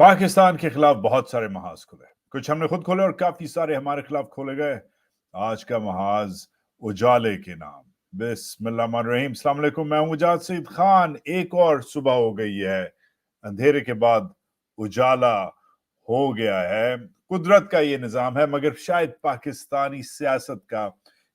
पाकिस्तान के खिलाफ बहुत सारे महाज खुले, कुछ हमने खुद खोले और काफी सारे हमारे खिलाफ खोले गए। आज का महाज उजाले के नाम। बिस्मिल्लाहिर्रहमानिर्रहीम। अस्सलाम वालेकुम, मैं हूं मुजाहिद सईद खान। एक और सुबह हो गई है, अंधेरे के बाद उजाला हो गया है। कुदरत का ये निजाम है, मगर शायद पाकिस्तानी सियासत का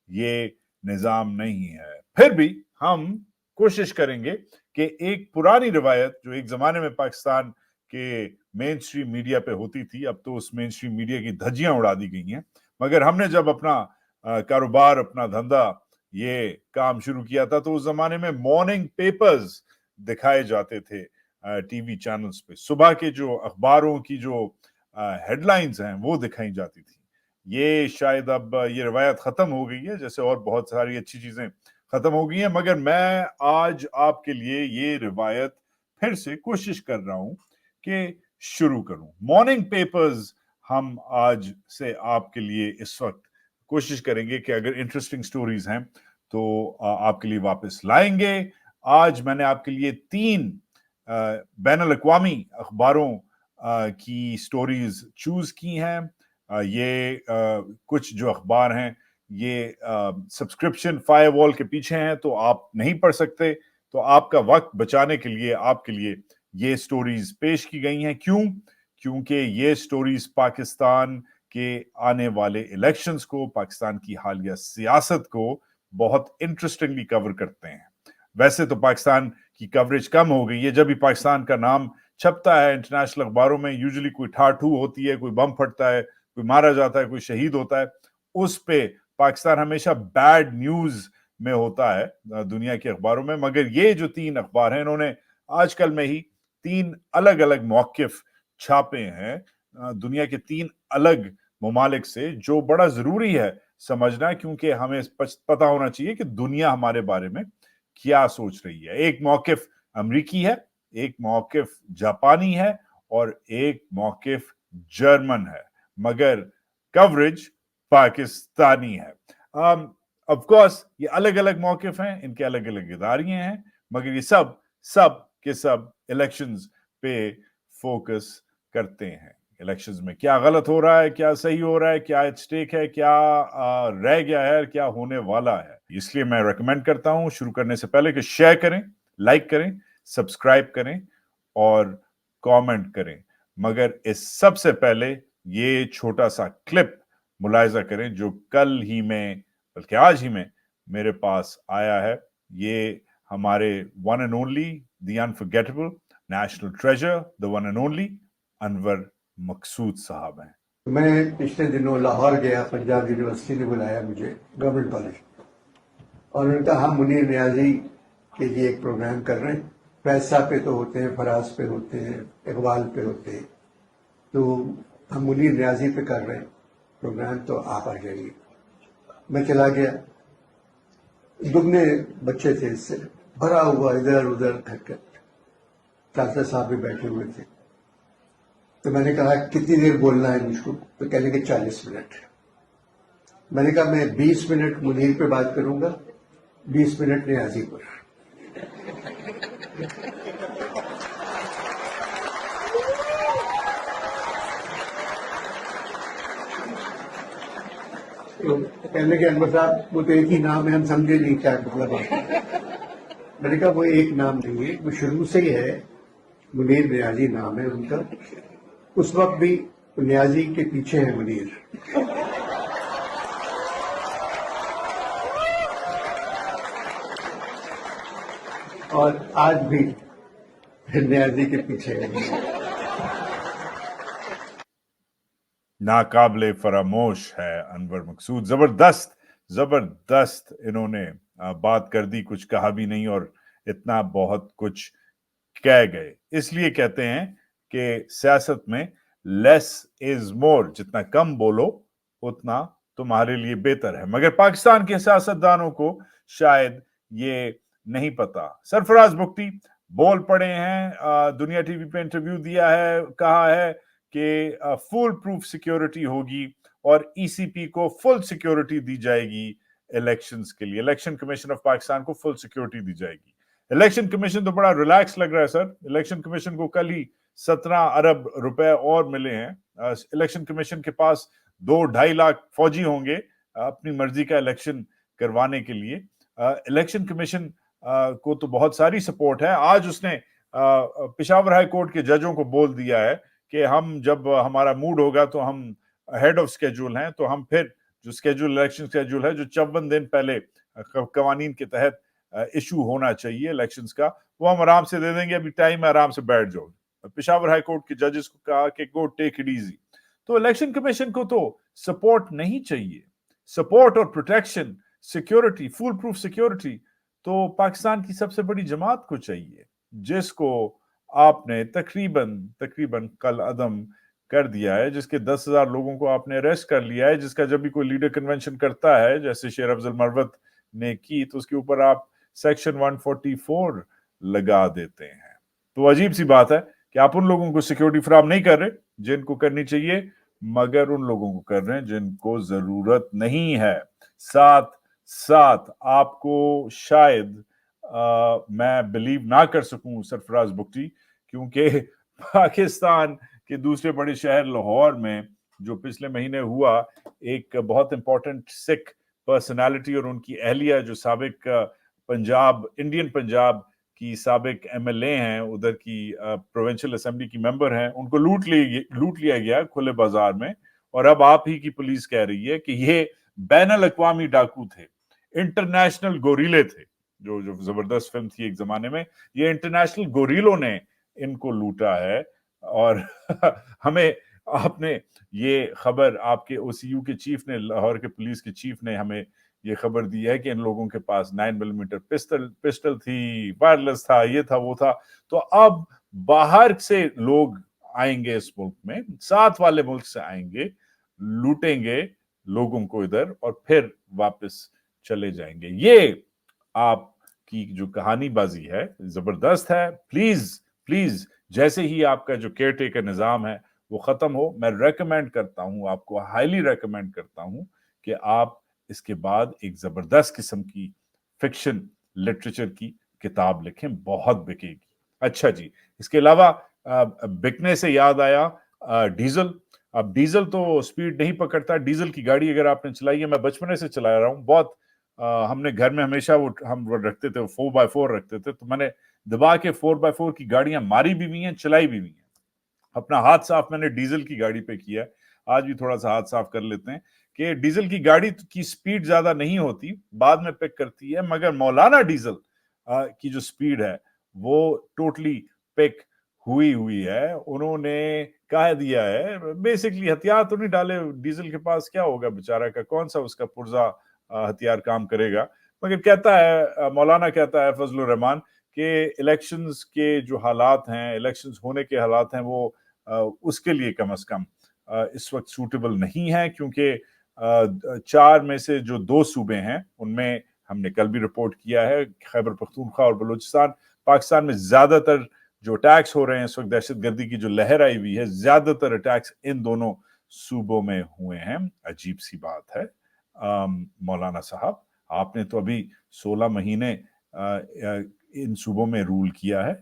ये निजाम नहीं है। फिर भी हम कोशिश करेंगे कि एक पुरानी रिवायत जो एक जमाने में पाकिस्तान के मेन स्ट्रीम मीडिया पे होती थी, अब तो उस मेन स्ट्रीम मीडिया की धज्जियां उड़ा दी गई हैं, मगर हमने जब अपना कारोबार, अपना धंधा, ये काम शुरू किया था तो उस जमाने में मॉर्निंग पेपर्स दिखाए जाते थे टीवी चैनल्स पे। सुबह के जो अखबारों की जो हेडलाइंस हैं वो दिखाई जाती थी। ये शायद अब ये रवायत खत्म हो गई है, जैसे और बहुत सारी अच्छी चीजें खत्म हो गई हैं, मगर मैं आज आपके लिए ये रिवायत फिर से कोशिश कर रहा हूं कि शुरू करूं। मॉर्निंग पेपर्स हम आज से आपके लिए इस वक्त कोशिश करेंगे कि अगर इंटरेस्टिंग स्टोरीज हैं तो आपके लिए वापस लाएंगे। आज मैंने आपके लिए 3 बैनुल-अक़वामी अखबारों की स्टोरीज चूज की हैं। ये कुछ जो अखबार हैं ये सब्सक्रिप्शन फायरवॉल के पीछे हैं, तो आप नहीं पढ़ सकते। तो आपका वक्त बचाने के लिए आपके लिए ये स्टोरीज पेश की गई हैं। क्यों? क्योंकि ये स्टोरीज पाकिस्तान के आने वाले इलेक्शंस को, पाकिस्तान की हालिया सियासत को बहुत इंटरेस्टिंगली कवर करते हैं। वैसे तो पाकिस्तान की कवरेज कम हो गई है। जब भी पाकिस्तान का नाम छपता है इंटरनेशनल अखबारों में, यूजुअली कोई ठाठू होती है, कोई बम फटता है, कोई मारा जाता है, कोई शहीद होता है, उस पे पाकिस्तान हमेशा बैड न्यूज में होता है दुनिया के अखबारों में। मगर ये जो 3 अखबार हैं, इन्होंने आजकल में ही 3 अलग अलग मौकिफ छापे हैं दुनिया के 3 अलग ममालिक से, जो बड़ा जरूरी है समझना, क्योंकि हमें पता होना चाहिए कि दुनिया हमारे बारे में क्या सोच रही है। एक मौकिफ अमरीकी है, एक मौकिफ जापानी है और एक मौकिफ जर्मन है, मगर कवरेज पाकिस्तानी है। ऑफ कोर्स ये अलग अलग मौकिफ हैं, इनके अलग अलग इदारियां हैं, मगर ये सब के सब इलेक्शंस पे फोकस करते हैं। इलेक्शंस में क्या गलत हो रहा है, क्या सही हो रहा है, क्या एट स्टेक है, क्या रह गया है, क्या होने वाला है। इसलिए मैं रेकमेंड करता हूं शुरू करने से पहले कि शेयर करें, लाइक करें, सब्सक्राइब करें और कमेंट करें। मगर इस सबसे पहले ये छोटा सा क्लिप मुलाहिजा करें जो कल ही में, बल्कि आज ही में मेरे पास आया है। ये हमारे one and only, the unforgettable, national treasure, the one and only Anwar Maqsood साहब हैं। मैं पिछले दिनों लाहौर गया, पंजाब यूनिवर्सिटी ने बुलाया मुझे, गवर्नमेंट कॉलेज, और उन्होंने कहा हम मुनीर नियाजी के लिए एक प्रोग्राम कर रहे हैं। फैसला पे तो होते हैं, फराज पे होते हैं, इकबाल पे होते हैं, तो हम मुनीर नियाजी पे कर रहे हैं प्रोग्राम, तो आप आ जाइए। मैं चला गया, दुगने बच्चे थे, इससे भरा हुआ इधर उधर करके। चाचा साहब भी बैठे हुए थे, तो मैंने कहा कितनी देर बोलना है मुझको, तो कहने के 40 मिनट। मैंने कहा मैं 20 मिनट मुनीर पे बात करूंगा, 20 मिनट नियाजी पर। तो कहने के अनवर साहब वो तो एक ही नाम है, हम समझे नहीं क्या मतलब है। मैंने कहा वो एक नाम नहीं है, वो शुरू से ही है, मुनीर नियाजी नाम है उनका। उस वक्त भी नियाजी के पीछे है मुनीर, और आज भी नियाजी के पीछे है। नाकाबिले फरामोश है अनवर मकसूद। जबरदस्त इन्होंने बात कर दी, कुछ कहा भी नहीं और इतना बहुत कुछ कह गए। इसलिए कहते हैं कि सियासत में लेस इज मोर, जितना कम बोलो उतना तुम्हारे लिए बेहतर है। मगर पाकिस्तान के सियासतदानों को शायद ये नहीं पता। सरफराज बुगटी बोल पड़े हैं, दुनिया टीवी पे इंटरव्यू दिया है, कहा है कि फुल प्रूफ सिक्योरिटी होगी और ईसीपी को फुल सिक्योरिटी दी जाएगी इलेक्शंस के लिए। इलेक्शन कमीशन ऑफ पाकिस्तान को फुल सिक्योरिटी दी जाएगी। इलेक्शन कमीशन तो बड़ा रिलैक्स लग रहा है सर। इलेक्शन कमीशन को कल ही 17 अरब रुपए और मिले हैं। इलेक्शन कमीशन के पास 2-2.5 लाख फौजी होंगे अपनी मर्जी का इलेक्शन करवाने के लिए। इलेक्शन कमीशन को तो बहुत सारी सपोर्ट है। आज उसने पेशावर हाई कोर्ट के जजों को बोल दिया है कि हम जब हमारा मूड होगा तो हम हेड ऑफ स्केड्यूल हैं, तो हम फिर जो स्केड्यूल इलेक्शन स्केड्यूल है जो 54 दिन पहले कवानीन के तहत इशू होना चाहिए इलेक्शंस का, वो हम आराम से दे देंगे, अभी टाइम है, आराम से बैठ जाओ। पेशावर हाई कोर्ट के जजेस को कहा कि गो टेक इट इजी। तो इलेक्शन कमीशन को तो सपोर्ट नहीं चाहिए, सपोर्ट और protection, security, full proof security तो पाकिस्तान की सबसे बड़ी जमात को चाहिए, जिसको आपने तकरीबन कल अदम कर दिया है, जिसके 10,000 लोगों को आपने अरेस्ट कर लिया है, जिसका जब भी कोई लीडर कन्वेंशन करता है जैसे शेर अफजल मरवत ने की तो उसके ऊपर आप सेक्शन 144 लगा देते हैं। तो अजीब सी बात है कि आप उन लोगों को सिक्योरिटी फराहम नहीं कर रहे जिनको करनी चाहिए, मगर उन लोगों को कर रहे हैं जिनको जरूरत नहीं है। साथ साथ आपको शायद मैं बिलीव ना कर सकूं सरफराज बुगटी, क्योंकि पाकिस्तान के दूसरे बड़े शहर लाहौर में जो पिछले महीने हुआ, एक बहुत इंपॉर्टेंट सिख पर्सनालिटी और उनकी अहलिया जो साबिक इंडियन पंजाब की साबिक एमएलए हैं, उधर की प्रोविंशियल असेंबली की मेंबर हैं, उनको लूट लिया गया खुले बाजार में। और अब आप ही की पुलिस कह रही है कि ये बैनुल अक़वामी डाकू थे, इंटरनेशनल गोरीले थे। जो जबरदस्त फिल्म थी एक जमाने में, ये इंटरनेशनल गोरीलों ने इनको लूटा है। और हमें आपने ये खबर, आपके ओसीयू के चीफ ने, लाहौर के पुलिस के चीफ ने हमें ये खबर दी है कि इन लोगों के पास 9mm पिस्टल थी, वायरलेस था, ये था वो था। तो अब बाहर से लोग आएंगे इस मुल्क में, साथ वाले मुल्क से आएंगे, लूटेंगे लोगों को इधर और फिर वापस चले जाएंगे। ये आपकी जो कहानीबाजी है जबरदस्त है। प्लीज जैसे ही आपका जो केयर टेकर निजाम है वो खत्म हो, मैं रेकमेंड करता हूं, आपको हाईली रेकमेंड करता हूं कि आप इसके बाद एक जबरदस्त किस्म की फिक्शन लिटरेचर की किताब लिखें, बहुत बिकेगी। अच्छा जी, इसके अलावा बिकने से याद आया, डीजल। अब डीजल तो स्पीड नहीं पकड़ता। डीजल की गाड़ी अगर आपने चलाई है, मैं बचपने से चला रहा हूँ बहुत, हमने घर में हमेशा हम रखते थे, 4x4 रखते थे, तो मैंने दबा के 4x4 की गाड़ियां मारी भी हुई हैं, चलाई भी हुई हैं। अपना हाथ साफ मैंने डीजल की गाड़ी पे किया, आज भी थोड़ा सा हाथ साफ कर लेते हैं कि डीजल की गाड़ी की स्पीड ज्यादा नहीं होती, बाद में पिक करती है, मगर मौलाना डीजल की जो स्पीड है वो टोटली पिक हुई है। उन्होंने कह दिया है, बेसिकली हथियार तो नहीं डाले, डीजल के पास क्या होगा बेचारा का, कौन सा उसका पुर्जा हथियार काम करेगा, मगर कहता है, मौलाना कहता है फजलुर रहमान कि इलेक्शंस के जो हालात हैं, इलेक्शंस होने के हालात हैं, वो उसके लिए कम से कम इस वक्त सूटेबल नहीं है, क्योंकि 4 में से जो 2 सूबे हैं उनमें हमने कल भी रिपोर्ट किया है, खैबर पख्तूनख्वा और बलूचिस्तान, पाकिस्तान में ज्यादातर जो अटैक्स हो रहे हैं इस वक्त, दहशतगर्दी की जो लहर आई हुई है, ज्यादातर अटैक्स इन दोनों सूबों में हुए हैं। अजीब सी बात है मौलाना साहब, आपने तो अभी 16 महीने इन सूबों में रूल किया है।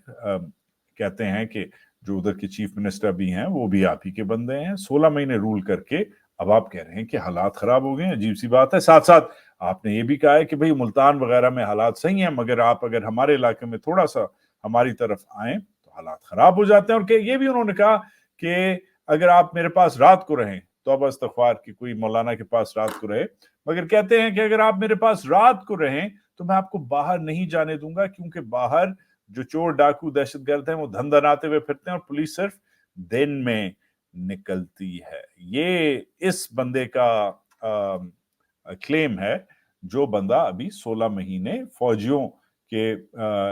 कहते हैं कि जो उधर के चीफ मिनिस्टर भी हैं वो भी आप ही के बंदे हैं। 16 महीने रूल करके अब आप कह रहे हैं कि हालात खराब हो गए हैं, अजीब सी बात है। साथ साथ आपने ये भी कहा है कि भाई मुल्तान वगैरह में हालात सही हैं, मगर आप अगर हमारे इलाके में थोड़ा सा हमारी तरफ आए तो हालात खराब हो जाते हैं। और ये भी उन्होंने कहा कि अगर आप मेरे पास रात को रहें, तो अब इस्तगफार की कोई मौलाना के पास रात को रहे, मगर कहते हैं कि अगर आप मेरे पास रात को रहें तो मैं आपको बाहर नहीं जाने दूंगा, क्योंकि बाहर जो चोर डाकू दहशतगर्द हैं वो धन धनाते हुए फिरते हैं और पुलिस सिर्फ दिन में निकलती है। ये इस बंदे का क्लेम है, जो बंदा अभी 16 महीने फौजियों के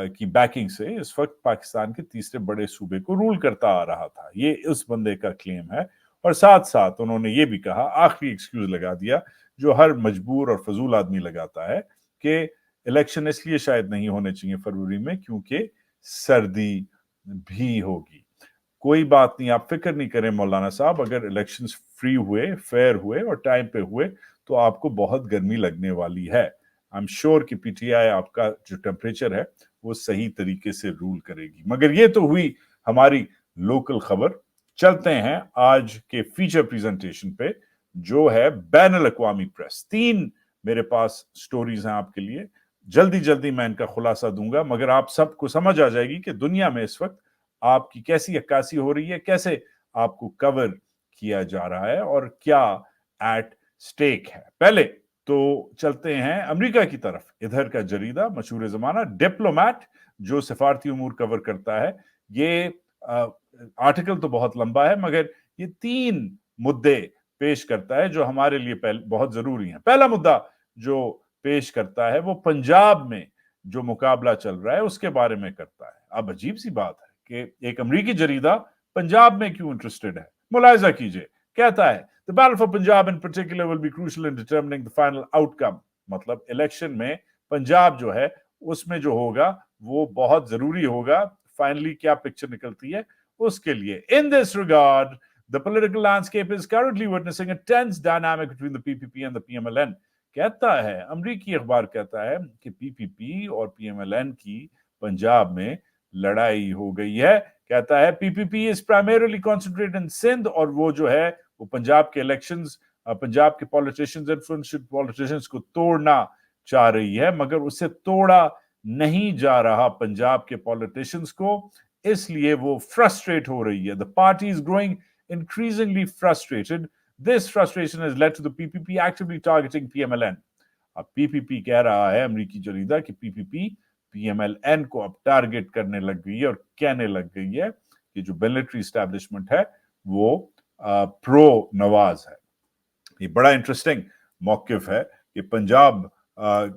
की बैकिंग से इस वक्त पाकिस्तान के तीसरे बड़े सूबे को रूल करता आ रहा था। ये उस बंदे का क्लेम है। और साथ साथ उन्होंने ये भी कहा, आखिरी एक्सक्यूज लगा दिया जो हर मजबूर और फजूल आदमी लगाता है, कि इलेक्शन इसलिए शायद नहीं होने चाहिए फरवरी में क्योंकि सर्दी भी होगी। कोई बात नहीं, आप फिक्र नहीं करें मौलाना साहब, अगर इलेक्शंस फ्री हुए, फेयर हुए और टाइम पे हुए तो आपको बहुत गर्मी लगने वाली है। आई एम श्योर कि पीटीआई आपका जो टेम्परेचर है वो सही तरीके से रूल करेगी। मगर ये तो हुई हमारी लोकल खबर। चलते हैं आज के फीचर प्रेजेंटेशन पे, जो है बैनुल अक़वामी प्रेस। 3 मेरे पास स्टोरीज हैं आपके लिए, जल्दी जल्दी मैं इनका खुलासा दूंगा, मगर आप सबको समझ आ जाएगी कि दुनिया में इस वक्त आपकी कैसी अक्कासी हो रही है, कैसे आपको कवर किया जा रहा है और क्या एट स्टेक है। पहले तो चलते हैं अमेरिका की तरफ। इधर का जरीदा मशहूर जमाना डिप्लोमैट, जो सिफारती उमूर कवर करता है, ये आर्टिकल तो बहुत लंबा है, मगर ये 3 मुद्दे पेश करता है जो हमारे लिए बहुत जरूरी हैं। पहला मुद्दा जो पेश करता है वो पंजाब में जो मुकाबला चल रहा है उसके बारे में करता है। अब अजीब सी बात है कि एक अमरीकी जरीदा पंजाब में क्यों इंटरेस्टेड है। मुलाहिजा कीजिए, कहता है The battle for Punjab in particular will be crucial in determining the final outcome. मतलब इलेक्शन में पंजाब जो है उसमें जो होगा वो बहुत जरूरी होगा, फाइनली क्या पिक्चर निकलती है उसके लिए। In this regard, the political landscape is currently witnessing a tense dynamic between the PPP and the PMLN. कहता है, अमरीकी अखबार कहता है कि PPP और PMLN की पंजाब में लड़ाई हो गई है। कहता है PPP is primarily concentrated in Sindh, और वो जो है वो पंजाब के इलेक्शंस, पंजाब के पॉलिटिशियंस, इन्फ्लुएंशियल पॉलिटिशियंस को तोड़ना चाह रही है, मगर उससे तोड़ा नहीं जा रहा पंजाब के पॉलिटिशियंस को, इसलिए वो फ्रस्ट्रेट हो रही है। The party is growing increasingly frustrated. This frustration has led to the PPP actively targeting PMLN. अब PPP कह रहा है, अमरीकी जरीदा, कि PPP PMLN को अब टारगेट करने लग गई है और कहने लग गई है कि जो मिलिट्री एस्टैब्लिशमेंट है वो प्रो नवाज है। ये बड़ा इंटरेस्टिंग मौकिफ है कि पंजाब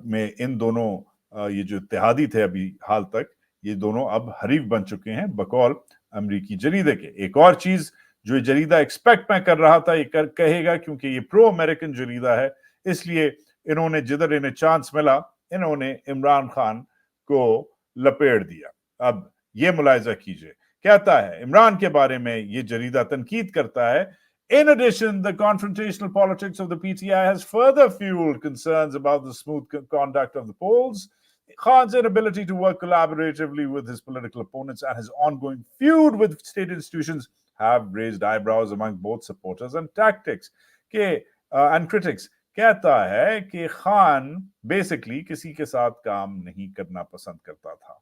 में इन दोनों ये जो इत्तेहादी थे अभी हाल तक, ये दोनों अब हरीफ बन चुके हैं बकौल अमरीकी जरीदे के। एक और चीज जो जरीदा एक्सपेक्ट मैं कर रहा था, ये कहेगा, क्योंकि ये प्रो अमेरिकन जरीदा है, इसलिए इन्होंने जिधर इन्हें चांस मिला इन्होंने इमरान खान को लपेट दिया। अब ये मुलाहिजा कीजिए, कहता है इमरान के बारे में ये जरीदा तनकीद करता है, In addition, the confrontational politics of the PTI has further fueled concerns about the smooth conduct of the polls. Khan's inability to work collaboratively with his political opponents and his ongoing feud with state institutions have raised eyebrows among both supporters and critics. कहता है कि Khan basically किसी के साथ काम नहीं करना पसंद करता था।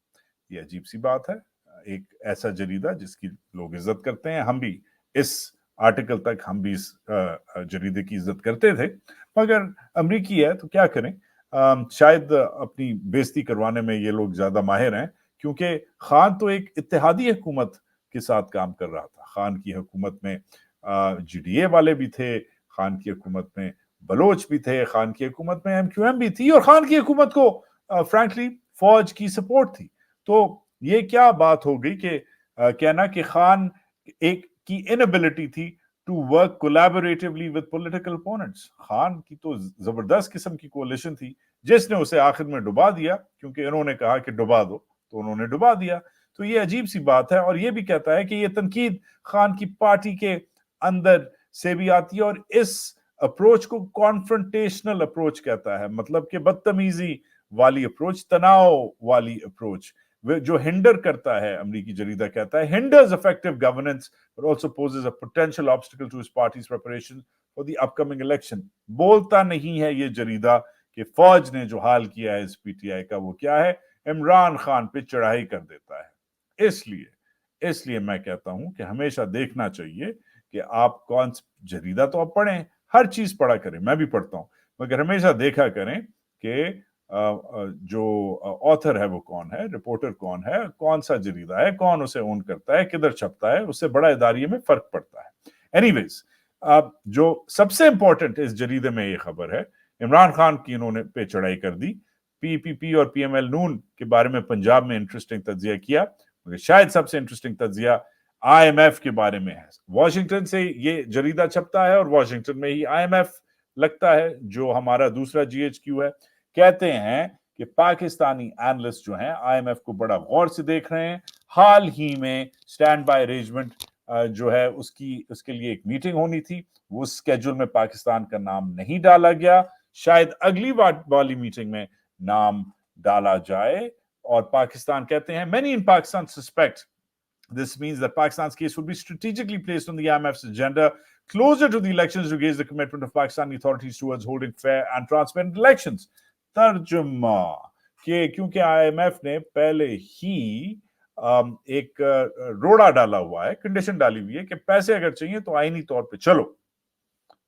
ये अजीब सी बात है, एक ऐसा जरीदा जिसकी लोग इज्जत करते हैं। हम भी इस आर्टिकल तक हम भी इस जरीदे की इज्जत करते थे, मगर अमरीकी है तो क्या करें, शायद अपनी बेइज्जती करवाने में ये लोग ज्यादा माहिर हैं, क्योंकि खान तो एक इत्तेहादी हुकूमत के साथ काम कर रहा था। खान की हुकूमत में GDA वाले भी थे, खान की हुकूमत में बलोच भी थे, खान की हुकूमत में MQM भी थी, और खान की हुकूमत को फ्रैंकली फौज की सपोर्ट थी। तो ये क्या बात हो गई कि कहना कि खान एक की इनएबिलिटी थी to work collaboratively with political opponents. Khan की तो जबरदस्त किस्म की कोalition थी जिसने उसे आखिर में डुबा दिया, क्योंकि इन्होंने कहा कि डुबा दो तो उन्होंने डुबा दिया। तो ये अजीब सी बात है, और ये भी कहता है कि ये तनकीद खान की पार्टी के अंदर से भी आती है, और इस अप्रोच को कॉन्फ्रंटेशनल अप्रोच कहता है, मतलब कि बदतमीजी वाली अप्रोच, तनाव वाली अप्रोच, जो हिंडर करता है। अमरीकी जरीदा कहता है hinders effective governance but also poses a potential obstacle to his party's preparation for the upcoming election. बोलता नहीं है ये जरीदा कि फौज ने जो हाल किया है इस PTI का वो क्या है, इमरान खान पे चढ़ाई कर देता है। इसलिए मैं कहता हूं कि हमेशा देखना चाहिए कि आप कौन जरीदा तो आप पढ़ें, हर चीज पढ़ा करें, मैं भी पढ़ता हूं, मगर हमेशा देखा करें कि जो ऑथर है वो कौन है, रिपोर्टर कौन है, कौन सा जरीदा है, कौन उसे ओन करता है, किधर छपता है, उससे बड़ा इदारे में फर्क पड़ता है। एनीवेज, जो सबसे इंपॉर्टेंट इस जरीदे में ये खबर है, इमरान खान की इन्होंने पे चढ़ाई कर दी। PPP और PML नून के बारे में पंजाब में इंटरेस्टिंग तज्जिया किया, मगर शायद सबसे इंटरेस्टिंग तज्जिया IMF के बारे में है। वॉशिंगटन से ये जरीदा छपता है और वॉशिंगटन में ही IMF लगता है, जो हमारा दूसरा GHQ है। कहते हैं कि पाकिस्तानी एनालिस्ट जो हैं IMF को बड़ा गौर से देख रहे हैं। हाल ही में स्टैंड बाय अरेंजमेंट जो है उसके लिए एक मीटिंग होनी थी, वो स्केड्यूल में पाकिस्तान का नाम नहीं डाला गया। शायद अगली वाली मीटिंग में नाम डाला जाए। और पाकिस्तान कहते हैं, many in Pakistan suspect This means that Pakistan's case will be strategically placed on the IMF's agenda closer to the elections to gauge the commitment of Pakistani authorities towards holding fair and transparent elections. तर्जुमा कि क्योंकि IMF ने पहले ही एक रोड़ा डाला हुआ है, कंडीशन डाली हुई है कि पैसे अगर चाहिए तो आईनी तौर पे चलो।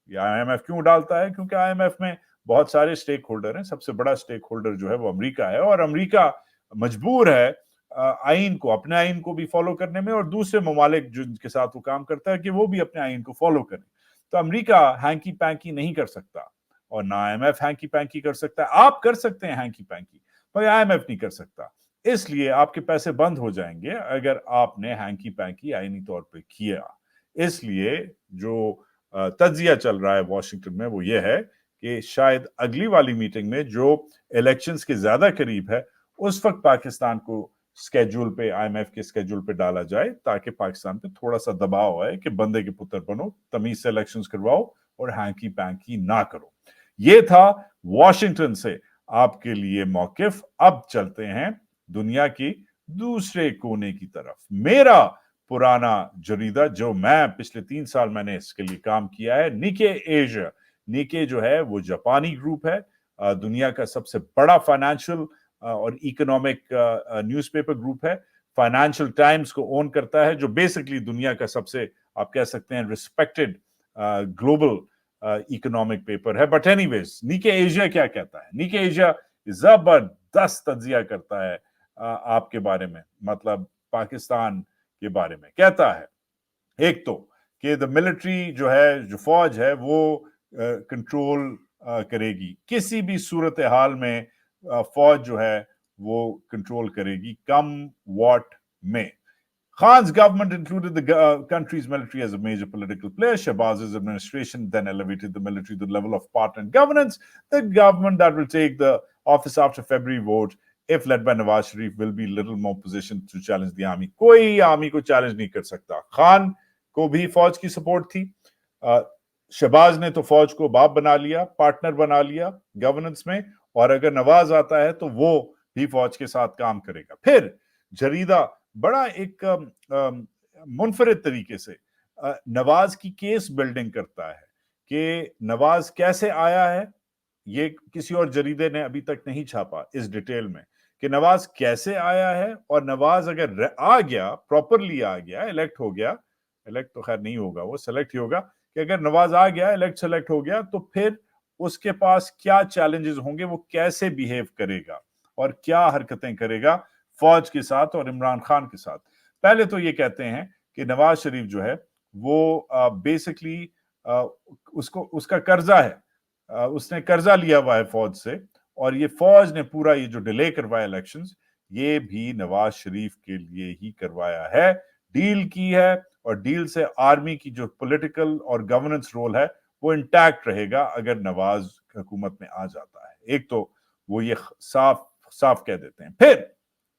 ये IMF क्यों डालता है? क्योंकि IMF में बहुत सारे स्टेक होल्डर हैं। सबसे बड़ा स्टेक होल्डर जो है वो अमेरिका है, और अमेरिका मजबूर है आइन को, अपने आइन को भी फॉलो करने में, और दूसरे ममालिक जिनके साथ वो काम करता है कि वो भी अपने आइन को फॉलो करें। तो अमेरिका हैंकी पैंकी नहीं कर सकता, और ना IMF हैंकी पैंकी कर सकता है। आप कर सकते हैं हैंकी पैंकी, पर IMF नहीं कर सकता। इसलिए आपके पैसे बंद हो जाएंगे अगर आपने हैंकी पैंकी आईनी तौर पे किया। इसलिए जो तज्जिया चल रहा है वॉशिंगटन में वो ये है कि शायद अगली वाली मीटिंग में जो इलेक्शंस के ज्यादा करीब है उस वक्त पाकिस्तान को स्केड्यूल पे, IMF के स्केड्यूल पे डाला जाए, ताकि पाकिस्तान पे थोड़ा सा दबाव आए कि बंदे के पुत्र बनो, तमीज से इलेक्शंस करवाओ और हैंकी पैंकी ना करो। ये था वॉशिंगटन से आपके लिए मौकिफ। अब चलते हैं दुनिया की दूसरे कोने की तरफ। मेरा पुराना जरीदा जो मैं पिछले 3 साल मैंने इसके लिए काम किया है, निके एशिया। निके जो है वो जापानी ग्रुप है, दुनिया का सबसे बड़ा फाइनेंशियल और इकोनॉमिक न्यूज़पेपर ग्रुप है। फाइनेंशियल टाइम्स को ओन करता है, जो बेसिकली दुनिया का सबसे, आप कह सकते हैं, रिस्पेक्टेड ग्लोबल इकोनॉमिक पेपर है। बट एनीवेज, निके एशिया क्या कहता है? निके एशिया जबरदस्त तज्जिया करता है आपके बारे में, मतलब पाकिस्तान के बारे में। कहता है एक तो कि द मिलिट्री जो है, जो फौज है, वो कंट्रोल करेगी किसी भी सूरत हाल में। फौज जो है वो कंट्रोल करेगी, कम वॉट में। Khan's government included the country's military as a major political player. Shahbaz's administration then elevated the military to the level of partner in governance. The government that will take the office after February vote, if led by Nawaz Sharif, will be little more positioned to challenge the army. कोई army को challenge नहीं कर सकता। खान को भी फौज की support थी। शहबाज ने तो फौज को बाप बना लिया, पार्टनर बना लिया गवर्नेंस में, और अगर नवाज आता है तो वो भी फौज के साथ काम करेगा। फिर जरीदा बड़ा एक मुनफरिद तरीके से नवाज की केस बिल्डिंग करता है कि नवाज कैसे आया है। ये किसी और जरीदे ने अभी तक नहीं छापा इस डिटेल में कि नवाज कैसे आया है, और नवाज अगर आ गया, प्रॉपरली आ गया, इलेक्ट हो गया, इलेक्ट तो खैर नहीं होगा, वो सेलेक्ट ही होगा, कि अगर नवाज आ गया, इलेक्ट सेलेक्ट हो गया, तो फिर उसके पास क्या चैलेंजेस होंगे, वो कैसे बिहेव करेगा और क्या हरकतें करेगा फौज के साथ और इमरान खान के साथ। पहले तो ये कहते हैं कि नवाज शरीफ जो है वो बेसिकली उसका कर्जा है, उसने कर्जा लिया हुआ है फौज से, और ये फौज ने पूरा ये जो डिले करवाया इलेक्शंस, ये भी नवाज शरीफ के लिए ही करवाया है, डील की है, और डील से आर्मी की जो पॉलिटिकल और गवर्नेंस रोल है वो इंटैक्ट रहेगा अगर नवाज हुकूमत में आ जाता है। एक तो वो ये साफ साफ कह देते हैं। फिर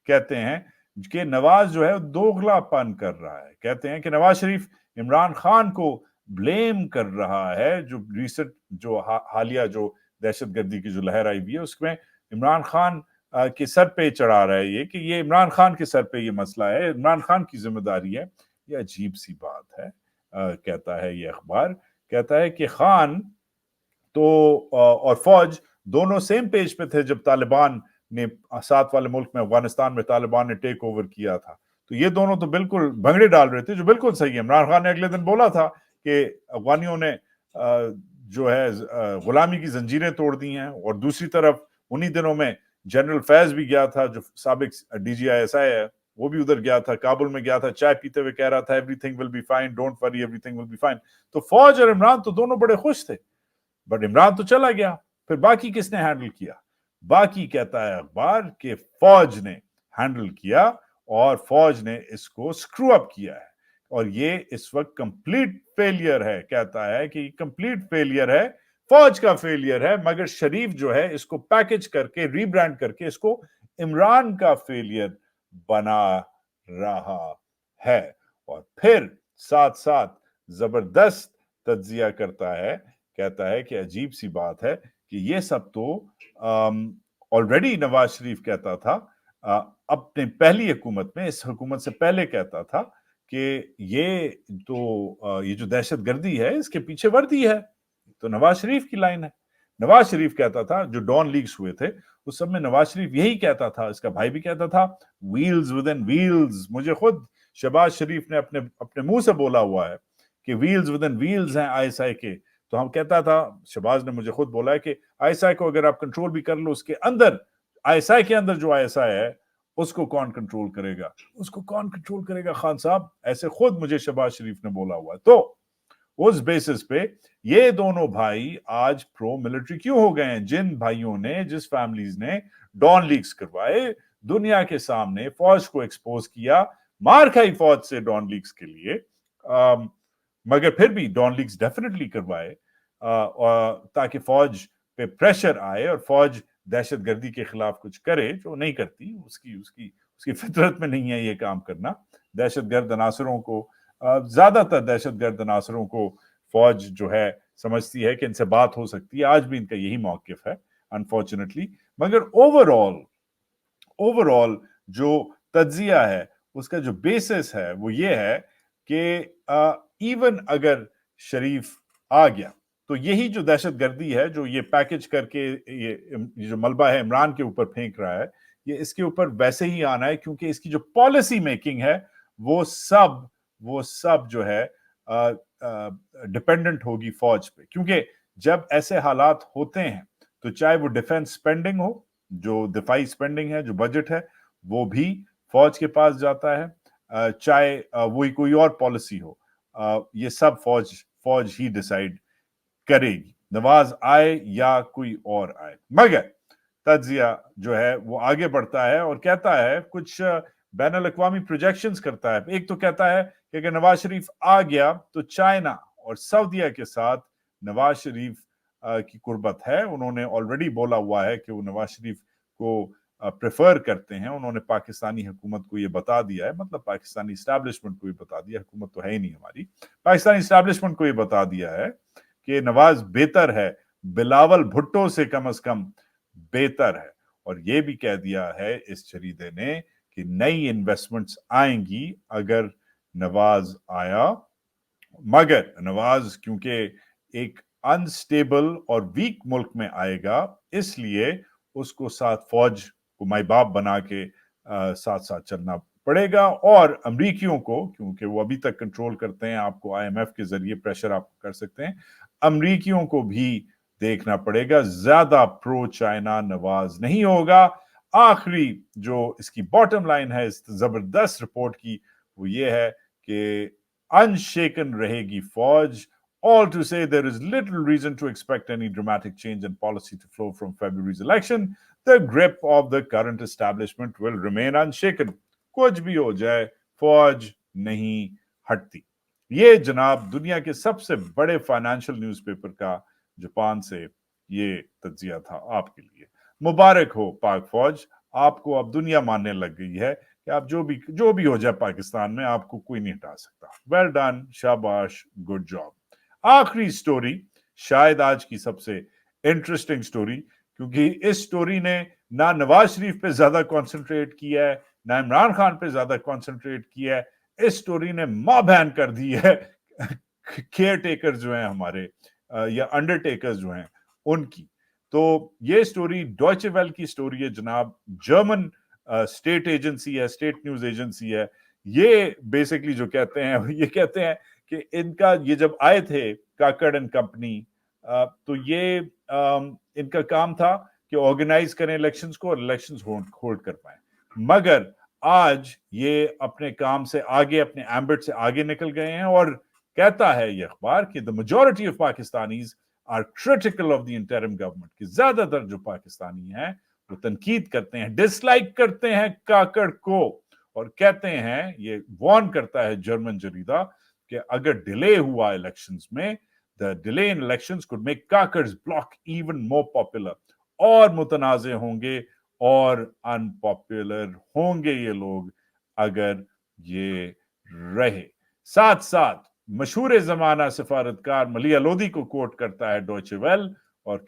कहते हैं कि नवाज जो है दोगलापन कर रहा है। कहते हैं कि नवाज शरीफ इमरान खान को ब्लेम कर रहा है, जो रिसेंट जो हालिया जो दहशतगर्दी की जो लहर आई हुई है उसमें इमरान खान के सर पे चढ़ा रहा है, ये कि ये इमरान खान के सर पे ये मसला है, इमरान खान की जिम्मेदारी है। ये अजीब सी बात है। कहता है ये अखबार, कहता है कि खान तो और फौज दोनों सेम पेज पे थे जब तालिबान ने साथ वाले मुल्क में, अफगानिस्तान में तालिबान ने टेक ओवर किया था, तो ये दोनों तो बिल्कुल भंगड़े डाल रहे थे, जो बिल्कुल सही है। इमरान खान ने अगले दिन बोला था कि अफगानियों ने जो है गुलामी की जंजीरें तोड़ दी हैं, और दूसरी तरफ उन्हीं दिनों में जनरल फैज भी गया था, जो साबिक DGISI है, वो भी उधर गया था, काबुल में गया था, चाय पीते हुए कह रहा था everything will be fine, don't worry, everything will be fine. तो फौज और इमरान तो दोनों बड़े खुश थे, बट इमरान तो चला गया, फिर बाकी किसने हैंडल किया? बाकी कहता है अखबार कि फौज ने हैंडल किया, और फौज ने इसको स्क्रू अप किया है, और ये इस वक्त कंप्लीट फेलियर है। कहता है कि कंप्लीट फेलियर है, फौज का फेलियर है, मगर शरीफ जो है इसको पैकेज करके, रीब्रांड करके इसको इमरान का फेलियर बना रहा है। और फिर साथ साथ जबरदस्त तज्जिया करता है। कहता है कि अजीब सी बात है कि ये सब तो ऑलरेडी नवाज शरीफ कहता था अपने पहली हुकूमत में, इस हुकूमत से पहले कहता था कि ये जो दहशतगर्दी है इसके पीछे वर्दी है। तो नवाज शरीफ की लाइन है। नवाज शरीफ कहता था, जो डॉन लीक्स हुए थे उस सब में नवाज शरीफ यही कहता था, इसका भाई भी कहता था, व्हील्स विद इन व्हील्स। मुझे खुद शहबाज शरीफ ने अपने अपने मुंह से बोला हुआ है कि व्हील्स विद इन व्हील्स हैं आईएसआई के। तो हम कहता था, शहबाज ने मुझे खुद बोला है कि आईएसआई को अगर आप कंट्रोल भी कर लो, उसके अंदर आईएसआई के अंदर जो आईएसआई है उसको कौन कंट्रोल करेगा, उसको कौन कंट्रोल करेगा खान साहब, ऐसे खुद मुझे शहबाज शरीफ ने बोला हुआ है। तो उस बेसिस पे ये दोनों भाई आज प्रो मिलिट्री क्यों हो गए हैं? जिन भाइयों ने, जिस फैमिलीज ने डॉन लीक्स करवाए, दुनिया के सामने फौज को एक्सपोज किया, मार खाई फौज से डॉन लीक्स के लिए, मगर फिर भी डॉन लीक्स डेफिनेटली करवाए ताकि फौज पे प्रेशर आए और फौज दहशतगर्दी के खिलाफ कुछ करे, जो नहीं करती, उसकी उसकी उसकी फितरत में नहीं है ये काम करना। दहशतगर्द अनासरों को, ज्यादातर दहशतगर्द अनासरों को फौज जो है समझती है कि इनसे बात हो सकती है, आज भी इनका यही मौकिफ है अनफॉर्चुनेटली। मगर ओवरऑल जो तज्जिया है उसका जो बेसिस है वो ये है कि इवन अगर शरीफ आ गया तो यही जो दहशतगर्दी है, जो ये पैकेज करके ये जो मलबा है इमरान के ऊपर फेंक रहा है, ये इसके ऊपर वैसे ही आना है, क्योंकि इसकी जो पॉलिसी मेकिंग है वो सब जो है डिपेंडेंट होगी फौज पे। क्योंकि जब ऐसे हालात होते हैं तो चाहे वो डिफेंस स्पेंडिंग हो, जो दिफाई स्पेंडिंग है, जो बजट है, वो भी फौज के पास जाता है, चाहे वो कोई और पॉलिसी हो, ये सब फौज ही डिसाइड करेगी, नवाज आए या कोई और आए। मगर तज्जिया जो है वो आगे बढ़ता है और कहता है, कुछ बैनुल अक़वामी प्रोजेक्शंस करता है। एक तो कहता है कि अगर नवाज शरीफ आ गया तो चाइना और सऊदीया के साथ नवाज शरीफ की कुर्बत है। उन्होंने ऑलरेडी बोला हुआ है कि वो नवाज शरीफ को प्रेफर करते हैं। उन्होंने पाकिस्तानी हुकूमत को ये बता दिया है, मतलब पाकिस्तानी इस्टेब्लिशमेंट को ये बता दिया, हुकूमत तो है ही नहीं हमारी, पाकिस्तानी इस्टेब्लिशमेंट को ये बता दिया है कि नवाज बेहतर है, बिलावल भुट्टो से कम बेहतर है। और ये भी कह दिया है इस जरीदे ने कि नई इन्वेस्टमेंट्स आएंगी अगर नवाज आया, मगर नवाज क्योंकि एक अनस्टेबल और वीक मुल्क में आएगा, इसलिए उसको साथ फौज को माई बाप बना के साथ साथ चलना पड़ेगा। और अमरीकियों को, क्योंकि वो अभी तक कंट्रोल करते हैं, आपको आईएमएफ के जरिए प्रेशर आप कर सकते हैं, अमरीकियों को भी देखना पड़ेगा। ज्यादा प्रो चाइना नवाज नहीं होगा। आखिरी जो इसकी बॉटम लाइन है इस जबरदस्त रिपोर्ट की, वो ये है कि अनशेकन रहेगी फौज। All to say there is little reason to expect any dramatic change in policy to flow from February's election. The grip of the current establishment will remain unshaken. कुछ भी हो जाए, फौज नहीं हटती। ये जनाब दुनिया के सबसे बड़े फाइनेंशियल न्यूज़पेपर का जापान से ये तज्जिया था आपके लिए। मुबारक हो पाक फौज, आपको अब दुनिया मानने लग गई है कि आप जो भी हो जाए पाकिस्तान में, आपको कोई नहीं हटा सकता। वेल डन, शाबाश, गुड जॉब। आखिरी स्टोरी शायद आज की सबसे इंटरेस्टिंग स्टोरी, क्योंकि इस स्टोरी ने ना नवाज शरीफ पे ज्यादा कंसंट्रेट किया है, ना इमरान खान पे ज्यादा कंसंट्रेट किया है। इस स्टोरी ने मां बहन कर दी है केयर टेकर जो हैं हमारे, या अंडरटेकर्स जो हैं उनकी। तो ये स्टोरी डॉयचे वेल की स्टोरी है जनाब, जर्मन स्टेट एजेंसी है, स्टेट न्यूज एजेंसी है। ये बेसिकली जो कहते हैं, ये कहते हैं कि इनका ये जब आए थे काकड़ एंड कंपनी, तो ये इनका काम था कि ऑर्गेनाइज करें इलेक्शंस को और इलेक्शंस होल्ड कर पाए। मगर आज ये अपने काम से आगे, अपने एम्बिट से आगे निकल गए हैं और कहता है ये अखबार कि the majority of Pakistanis are critical of the interim government, कि ज्यादातर जो पाकिस्तानी हैं वो तनकीद करते हैं, डिसलाइक करते हैं काकड़ को, और कहते हैं, ये वार्न करता है जर्मन जरीदा, कि अगर डिले हुआ इलेक्शंस में, the delay in elections could make Kakar's block even more popular, और मुतनाज़े होंगे और अनपॉपुलर होंगे ये लोग अगर ये रहे। साथ साथ मशहूर जमाना सफारतकार मलिया लोधी को कोट करता है डॉयचे वेल, और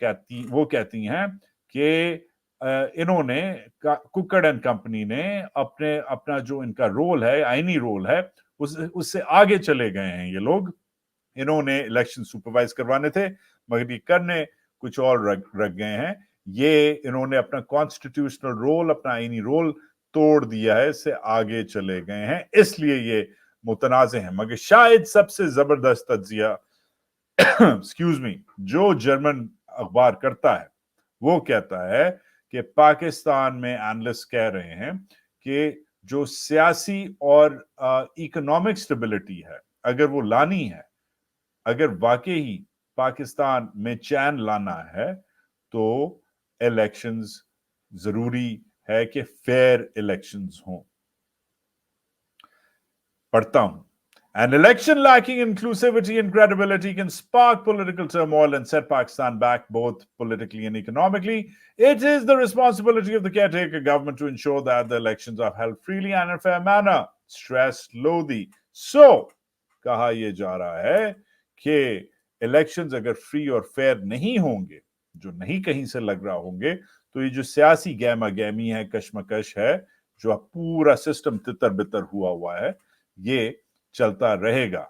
वो कहती हैं कि इन्होंने कुक्कड़ एंड कंपनी ने अपना जो इनका रोल है, आईनी रोल है, उससे आगे चले गए हैं ये लोग। इन्होंने इलेक्शन सुपरवाइज करवाने थे मगर ये करने कुछ और रख गए हैं। ये इन्होंने अपना कॉन्स्टिट्यूशनल रोल, अपना आईनी रोल तोड़ दिया है, इससे आगे चले गए हैं, इसलिए ये मुतनाज़े हैं। मगर शायद सबसे जबरदस्त तज्जिया एक्सक्यूज मी जो जर्मन अखबार करता है वो कहता है कि पाकिस्तान में एनालिस्ट कह रहे हैं कि जो सियासी और इकोनॉमिक स्टेबिलिटी है, अगर वो लानी है, अगर वाकई पाकिस्तान में चैन लाना है तो इलेक्शंस जरूरी है कि फेयर इलेक्शंस हों। पढ़ता हूं, An election lacking inclusivity and credibility can spark political turmoil and set Pakistan back both politically and economically. It is the responsibility of the caretaker government to ensure that the elections are held freely and in a fair manner. Stressed Lodi. So, कहा यह जा रहा है कि elections अगर free और fair नहीं होंगे, जो नहीं कहीं से लग रहा होंगे, तो ये जो सियासी गहमा गहमी है, कशमकश है, जो पूरा सिस्टम तितर बितर हुआ है, ये चलता रहेगा।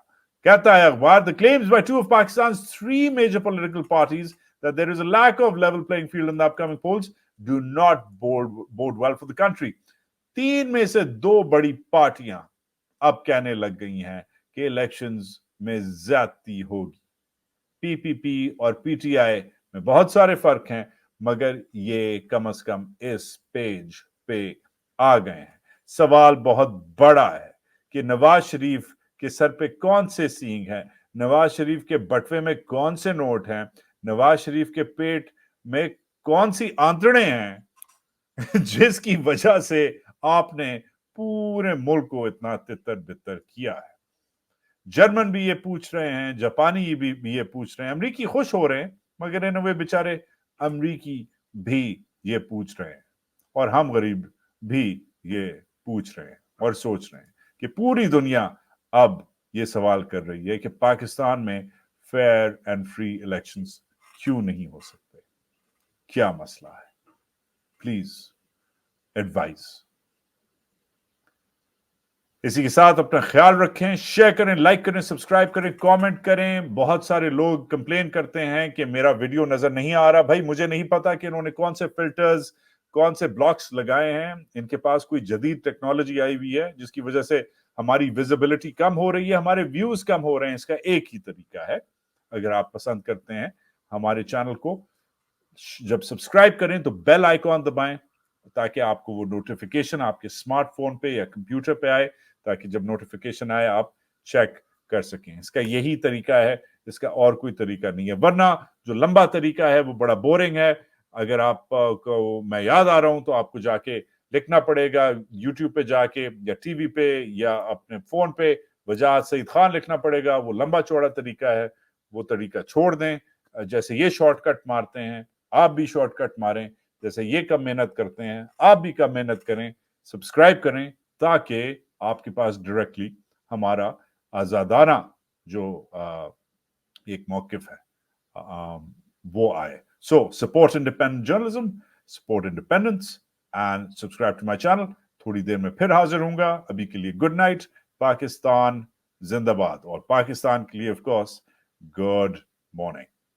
कहता है अखबार, the claims by two of Pakistan's three major political parties that there is a lack of level playing field in the upcoming polls do not bode well for the country. तीन में से दो बड़ी पार्टियां अब कहने लग गई हैं कि इलेक्शंस में ज्यादती होगी। पीपीपी और पीटीआई में बहुत सारे फर्क हैं, मगर ये कम से कम इस पेज पे आ गए हैं। सवाल बहुत बड़ा है कि नवाज शरीफ के सर पे कौन से सींग हैं, नवाज शरीफ के बटवे में कौन से नोट हैं, नवाज शरीफ के पेट में कौन सी आंतड़े हैं जिसकी वजह से आपने पूरे मुल्क को इतना तितर बितर किया है। जर्मन भी ये पूछ रहे हैं, जापानी भी ये पूछ रहे हैं, अमरीकी खुश हो रहे हैं, मगर इन वे बेचारे अमरीकी भी ये पूछ रहे हैं, और हम गरीब भी ये पूछ रहे हैं और सोच रहे हैं कि पूरी दुनिया अब ये सवाल कर रही है कि पाकिस्तान में फेयर एंड फ्री इलेक्शंस क्यों नहीं हो सकते, क्या मसला है? Please advice. इसी के साथ अपना ख्याल रखें, शेयर करें, लाइक करें, सब्सक्राइब करें, कमेंट करें। बहुत सारे लोग कंप्लेन करते हैं कि मेरा वीडियो नजर नहीं आ रहा। भाई मुझे नहीं पता कि इन्होंने कौन से फिल्टर्स, कौन से ब्लॉक्स लगाए हैं। इनके पास कोई जदीद टेक्नोलॉजी आई हुई है जिसकी वजह से हमारी विजिबिलिटी कम हो रही है, हमारे व्यूज कम हो रहे हैं। इसका एक ही तरीका है, अगर आप पसंद करते हैं हमारे चैनल को, जब सब्सक्राइब करें तो बेल आइकॉन दबाएं ताकि आपको वो नोटिफिकेशन आपके स्मार्टफोन पे या कंप्यूटर पे आए, ताकि जब नोटिफिकेशन आए आप चेक कर सकें। इसका यही तरीका है, इसका और कोई तरीका नहीं है। वरना जो लंबा तरीका है वो बड़ा बोरिंग है। अगर आप को मैं याद आ रहा हूं तो आपको जाके लिखना पड़ेगा, यूट्यूब पे जाके या टीवी पे या अपने फोन पे वजाहत सईद खान लिखना पड़ेगा। वो लंबा चौड़ा तरीका है, वो तरीका छोड़ दें। जैसे ये शॉर्टकट मारते हैं, आप भी शॉर्टकट मारें। जैसे ये कम मेहनत करते हैं, आप भी कम मेहनत करें, सब्सक्राइब करें, ताकि आपके पास डायरेक्टली हमारा आजादाना जो एक मौकिफ है वो आए। So support independent journalism, support independence and subscribe to my channel. थोड़ी देर में फिर हाजिर होऊंगा। अभी के लिए गुड नाइट। पाकिस्तान जिंदाबाद, और पाकिस्तान के लिए ऑफ कोर्स गुड मॉर्निंग।